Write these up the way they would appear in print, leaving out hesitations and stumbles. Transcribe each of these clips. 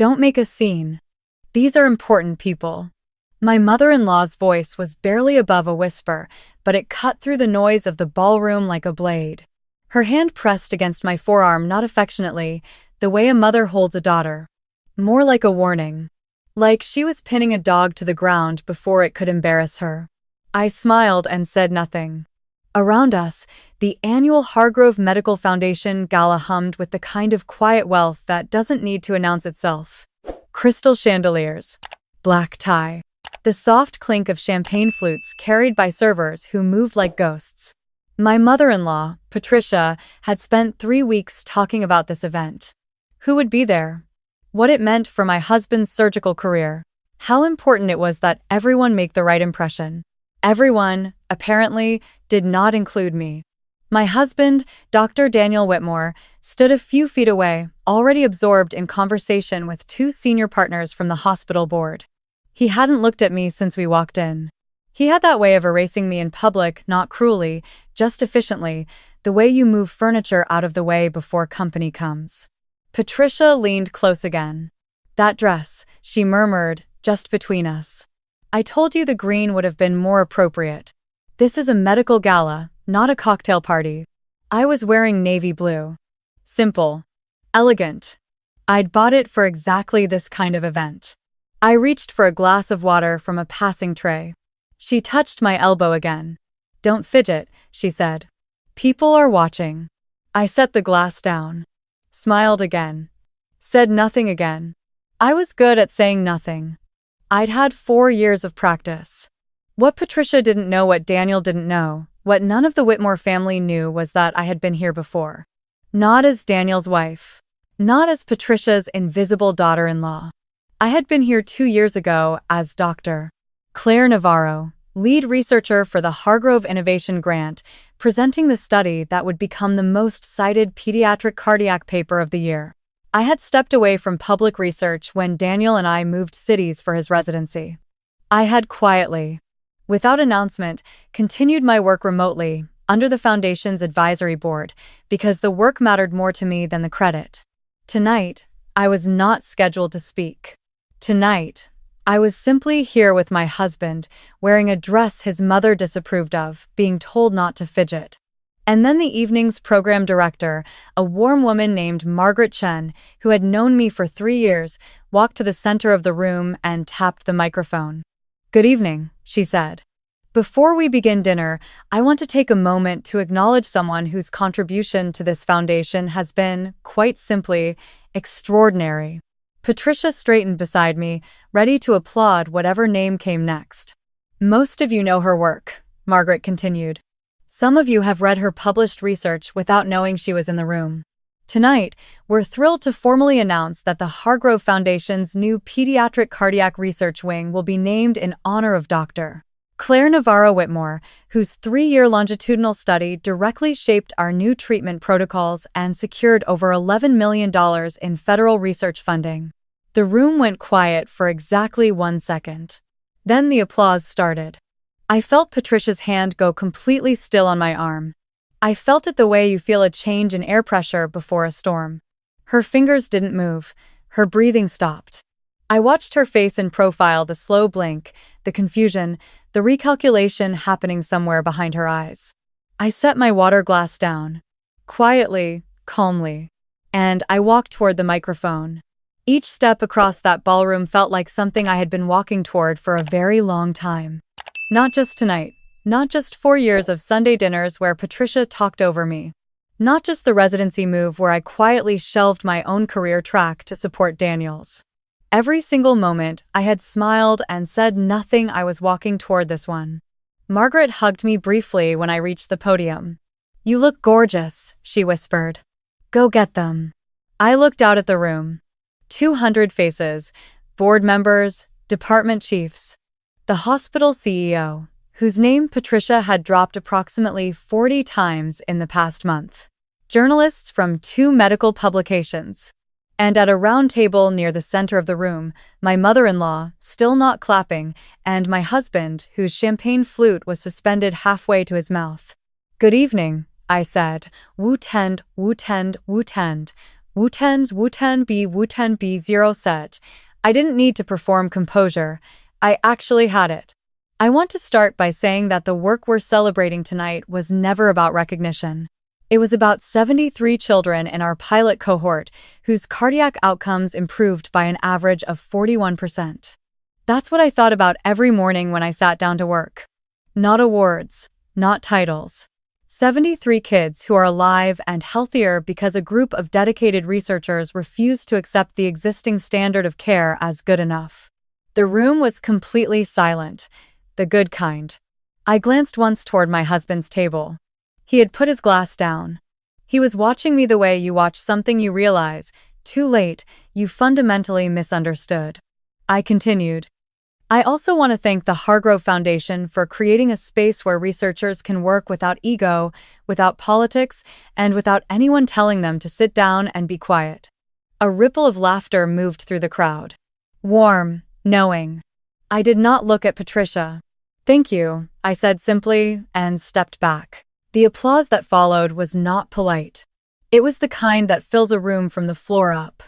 Don't make a scene. These are important people." My mother-in-law's voice was barely above a whisper, but it cut through the noise of the ballroom like a blade. Her hand pressed against my forearm, not affectionately, the way a mother holds a daughter. More like a warning. Like she was pinning a dog to the ground before it could embarrass her. I smiled and said nothing. Around us, the annual Hargrove Medical Foundation Gala hummed with the kind of quiet wealth that doesn't need to announce itself. Crystal chandeliers. Black tie. The soft clink of champagne flutes carried by servers who moved like ghosts. My mother-in-law, Patricia, had spent 3 weeks talking about this event. Who would be there? What it meant for my husband's surgical career. How important it was that everyone make the right impression. Everyone, apparently, did not include me. My husband, Dr. Daniel Whitmore, stood a few feet away, already absorbed in conversation with 2 senior partners from the hospital board. He hadn't looked at me since we walked in. He had that way of erasing me in public, not cruelly, just efficiently, the way you move furniture out of the way before company comes. Patricia leaned close again. "That dress," she murmured, just between us. "I told you the green would have been more appropriate. This is a medical gala, not a cocktail party." I was wearing navy blue. Simple. Elegant. I'd bought it for exactly this kind of event. I reached for a glass of water from a passing tray. She touched my elbow again. "Don't fidget," she said. "People are watching." I set the glass down. Smiled again. Said nothing again. I was good at saying nothing. I'd had 4 years of practice. What Patricia didn't know, what Daniel didn't know, what none of the Whitmore family knew, was that I had been here before. Not as Daniel's wife. Not as Patricia's invisible daughter-in-law. I had been here 2 years ago as Dr. Claire Navarro, lead researcher for the Hargrove Innovation Grant, presenting the study that would become the most cited pediatric cardiac paper of the year. I had stepped away from public research when Daniel and I moved cities for his residency. I had quietly, without announcement, continued my work remotely, under the Foundation's advisory board, because the work mattered more to me than the credit. Tonight, I was not scheduled to speak. Tonight, I was simply here with my husband, wearing a dress his mother disapproved of, being told not to fidget. And then the evening's program director, a warm woman named Margaret Chen, who had known me for 3 years, walked to the center of the room and tapped the microphone. "Good evening," she said. "Before we begin dinner, I want to take a moment to acknowledge someone whose contribution to this foundation has been, quite simply, extraordinary." Patricia straightened beside me, ready to applaud whatever name came next. "Most of you know her work," Margaret continued. "Some of you have read her published research without knowing she was in the room. Tonight, we're thrilled to formally announce that the Hargrove Foundation's new Pediatric Cardiac Research Wing will be named in honor of Dr. Claire Navarro Whitmore, whose 3-year longitudinal study directly shaped our new treatment protocols and secured over $11 million in federal research funding." The room went quiet for exactly 1 second. Then the applause started. I felt Patricia's hand go completely still on my arm. I felt it the way you feel a change in air pressure before a storm. Her fingers didn't move. Her breathing stopped. I watched her face in profile, the slow blink, the confusion, the recalculation happening somewhere behind her eyes. I set my water glass down. Quietly, calmly. And I walked toward the microphone. Each step across that ballroom felt like something I had been walking toward for a very long time. Not just tonight. Not just 4 years of Sunday dinners where Patricia talked over me. Not just the residency move where I quietly shelved my own career track to support Daniel's. Every single moment, I had smiled and said nothing. I was walking toward this one. Margaret hugged me briefly when I reached the podium. "You look gorgeous," she whispered. "Go get them." I looked out at the room. 200 faces, board members, department chiefs. The hospital CEO, whose name Patricia had dropped approximately 40 times in the past month. Journalists from 2 medical publications. And at a round table near the center of the room, my mother-in-law, still not clapping, and my husband, whose champagne flute was suspended halfway to his mouth. "Good evening," I said. "Wu tend, wu tend, wu tend." Wuten B 0 said. I didn't need to perform composure. I actually had it. I want to start by saying that the work we're celebrating tonight was never about recognition. It was about 73 children in our pilot cohort whose cardiac outcomes improved by an average of 41%. That's what I thought about every morning when I sat down to work. Not awards, not titles. 73 kids who are alive and healthier because a group of dedicated researchers refused to accept the existing standard of care as good enough. The room was completely silent, the good kind. I glanced once toward my husband's table. He had put his glass down. He was watching me the way you watch something you realize, too late, you fundamentally misunderstood. I continued. I also want to thank the Hargrove Foundation for creating a space where researchers can work without ego, without politics, and without anyone telling them to sit down and be quiet. A ripple of laughter moved through the crowd. Warm, knowing. I did not look at Patricia. Thank you, I said simply, and stepped back. The applause that followed was not polite. It was the kind that fills a room from the floor up.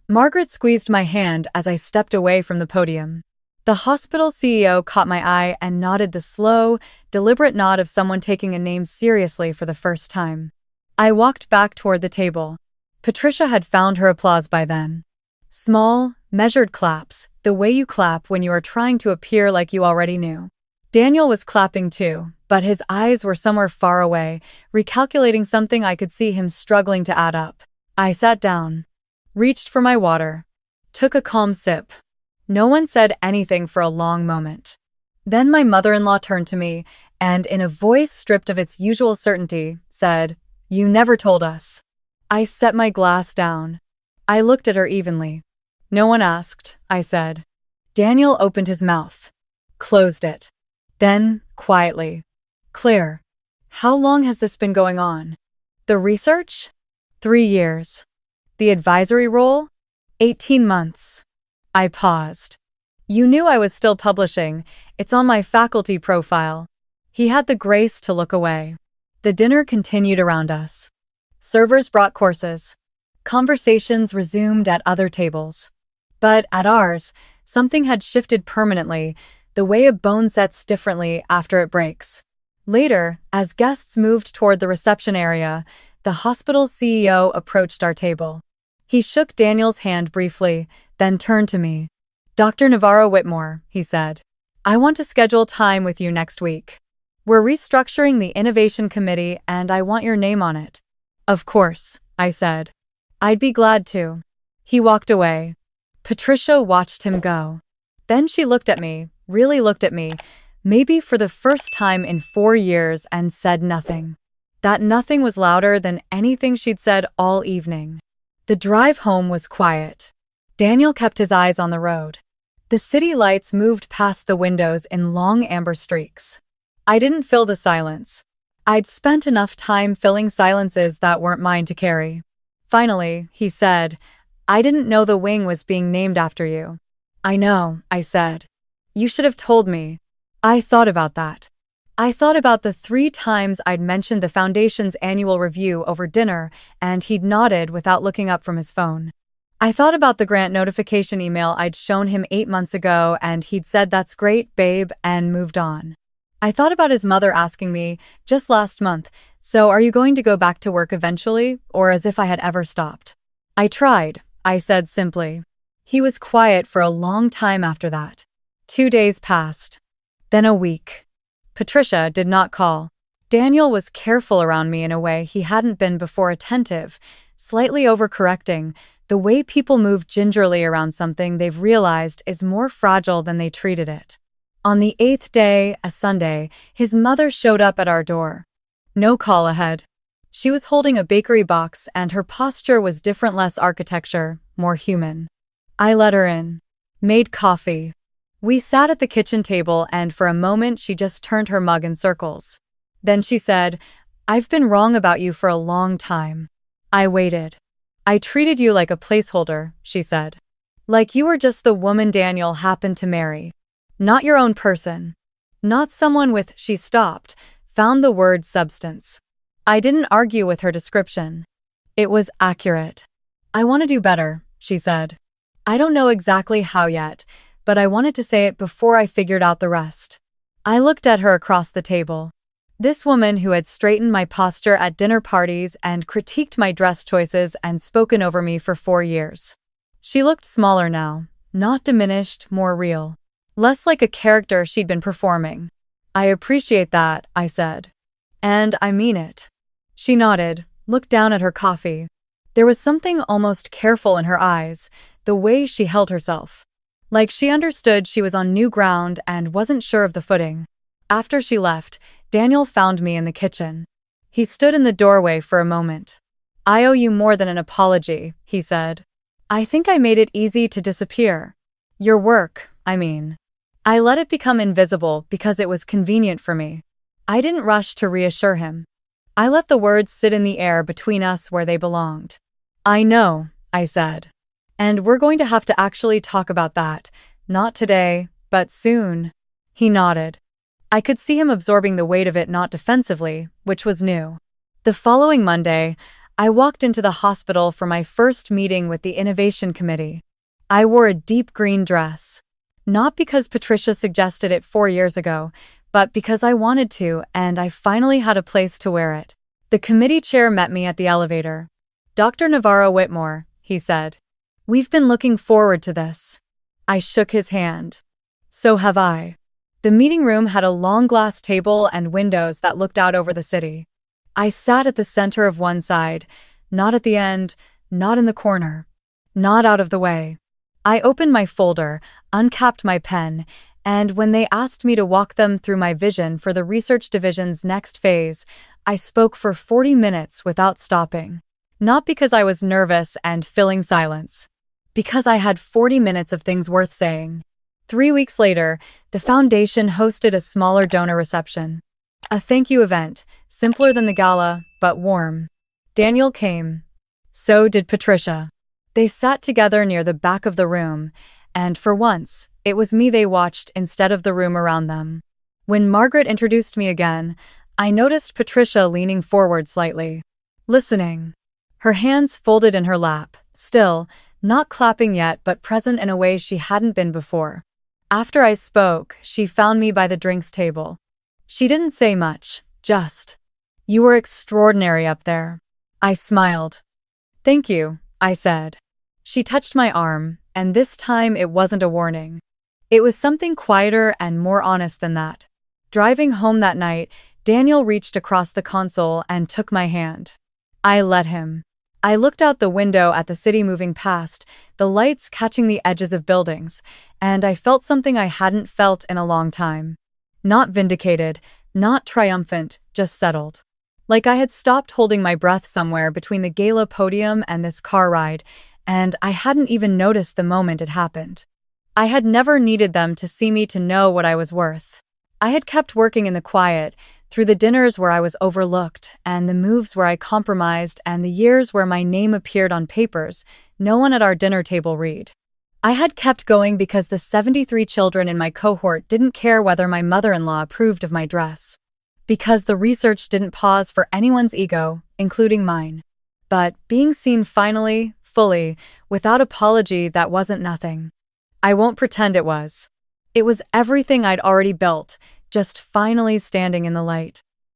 Margaret squeezed my hand as I stepped away from the podium. The hospital CEO caught my eye and nodded the slow, deliberate nod of someone taking a name seriously for the first time. I walked back toward the table. Patricia had found her applause by then. Small, measured claps, the way you clap when you are trying to appear like you already knew. Daniel was clapping too, but his eyes were somewhere far away, recalculating something I could see him struggling to add up. I sat down, reached for my water, took a calm sip. No one said anything for a long moment. Then my mother-in-law turned to me and, in a voice stripped of its usual certainty, said, "You never told us." I set my glass down. I looked at her evenly. "No one asked," I said. Daniel opened his mouth, closed it. Then, quietly, "Claire, how long has this been going on?" "The research?" 3 years. "The advisory role?" 18 months. I paused. "You knew I was still publishing. It's on my faculty profile." He had the grace to look away. The dinner continued around us. Servers brought courses. Conversations resumed at other tables. But at ours, something had shifted permanently, the way a bone sets differently after it breaks. Later, as guests moved toward the reception area, the hospital CEO approached our table. He shook Daniel's hand briefly, then turned to me. "Dr. Navarro-Whitmore," he said, "I want to schedule time with you next week. We're restructuring the Innovation Committee and I want your name on it." "Of course," I said. "I'd be glad to." He walked away. Patricia watched him go. Then she looked at me, really looked at me, maybe for the first time in 4 years, and said nothing. That nothing was louder than anything she'd said all evening. The drive home was quiet. Daniel kept his eyes on the road. The city lights moved past the windows in long amber streaks. I didn't fill the silence. I'd spent enough time filling silences that weren't mine to carry. Finally, he said, "I didn't know the wing was being named after you." "I know," I said. "You should have told me." I thought about that. I thought about the 3 times I'd mentioned the Foundation's annual review over dinner, and he'd nodded without looking up from his phone. I thought about the grant notification email I'd shown him 8 months ago, and he'd said, "That's great, babe," and moved on. I thought about his mother asking me, just last month, "So are you going to go back to work eventually?" or as if I had ever stopped. "I tried," I said simply. He was quiet for a long time after that. 2 days passed. Then a week. Patricia did not call. Daniel was careful around me in a way he hadn't been before, attentive, slightly overcorrecting, the way people move gingerly around something they've realized is more fragile than they treated it. On the 8th day, a Sunday, his mother showed up at our door. No call ahead. She was holding a bakery box and her posture was different, less architecture, more human. I let her in. Made coffee. We sat at the kitchen table and for a moment she just turned her mug in circles. Then she said, "I've been wrong about you for a long time." I waited. "I treated you like a placeholder," she said. "Like you were just the woman Daniel happened to marry. Not your own person. Not someone with," she stopped, found the word substance. I didn't argue with her description. It was accurate. I want to do better, she said. I don't know exactly how yet, but I wanted to say it before I figured out the rest. I looked at her across the table. This woman who had straightened my posture at dinner parties and critiqued my dress choices and spoken over me for 4 years. She looked smaller now, not diminished, more real. Less like a character she'd been performing. I appreciate that, I said. And I mean it. She nodded, looked down at her coffee. There was something almost careful in her eyes, the way she held herself. Like she understood she was on new ground and wasn't sure of the footing. After she left, Daniel found me in the kitchen. He stood in the doorway for a moment. I owe you more than an apology, he said. I think I made it easy to disappear. Your work, I mean. I let it become invisible because it was convenient for me. I didn't rush to reassure him. I let the words sit in the air between us where they belonged. I know, I said. And we're going to have to actually talk about that. Not today, but soon. He nodded. I could see him absorbing the weight of it, not defensively, which was new. The following Monday, I walked into the hospital for my first meeting with the Innovation Committee. I wore a deep green dress. Not because Patricia suggested it 4 years ago, but because I wanted to, and I finally had a place to wear it. The committee chair met me at the elevator. Dr. Navarro Whitmore, he said. We've been looking forward to this. I shook his hand. So have I. The meeting room had a long glass table and windows that looked out over the city. I sat at the center of one side, not at the end, not in the corner, not out of the way. I opened my folder, uncapped my pen, and when they asked me to walk them through my vision for the research division's next phase, I spoke for 40 minutes without stopping. Not because I was nervous and filling silence. Because I had 40 minutes of things worth saying. 3 weeks later, the foundation hosted a smaller donor reception. A thank you event, simpler than the gala, but warm. Daniel came. So did Patricia. They sat together near the back of the room, and for once, it was me they watched instead of the room around them. When Margaret introduced me again, I noticed Patricia leaning forward slightly. Listening. Her hands folded in her lap, still, not clapping yet but present in a way she hadn't been before. After I spoke, she found me by the drinks table. She didn't say much, just, "You were extraordinary up there." I smiled. "Thank you," I said. She touched my arm, and this time it wasn't a warning. It was something quieter and more honest than that. Driving home that night, Daniel reached across the console and took my hand. I let him. I looked out the window at the city moving past, the lights catching the edges of buildings, and I felt something I hadn't felt in a long time. Not vindicated, not triumphant, just settled. Like I had stopped holding my breath somewhere between the gala podium and this car ride, and I hadn't even noticed the moment it happened. I had never needed them to see me to know what I was worth. I had kept working in the quiet, through the dinners where I was overlooked, and the moves where I compromised, and the years where my name appeared on papers no one at our dinner table read. I had kept going because the 73 children in my cohort didn't care whether my mother-in-law approved of my dress. Because the research didn't pause for anyone's ego, including mine. But being seen finally, fully, without apology, that wasn't nothing. I won't pretend it was. It was everything I'd already built, just finally standing in the light.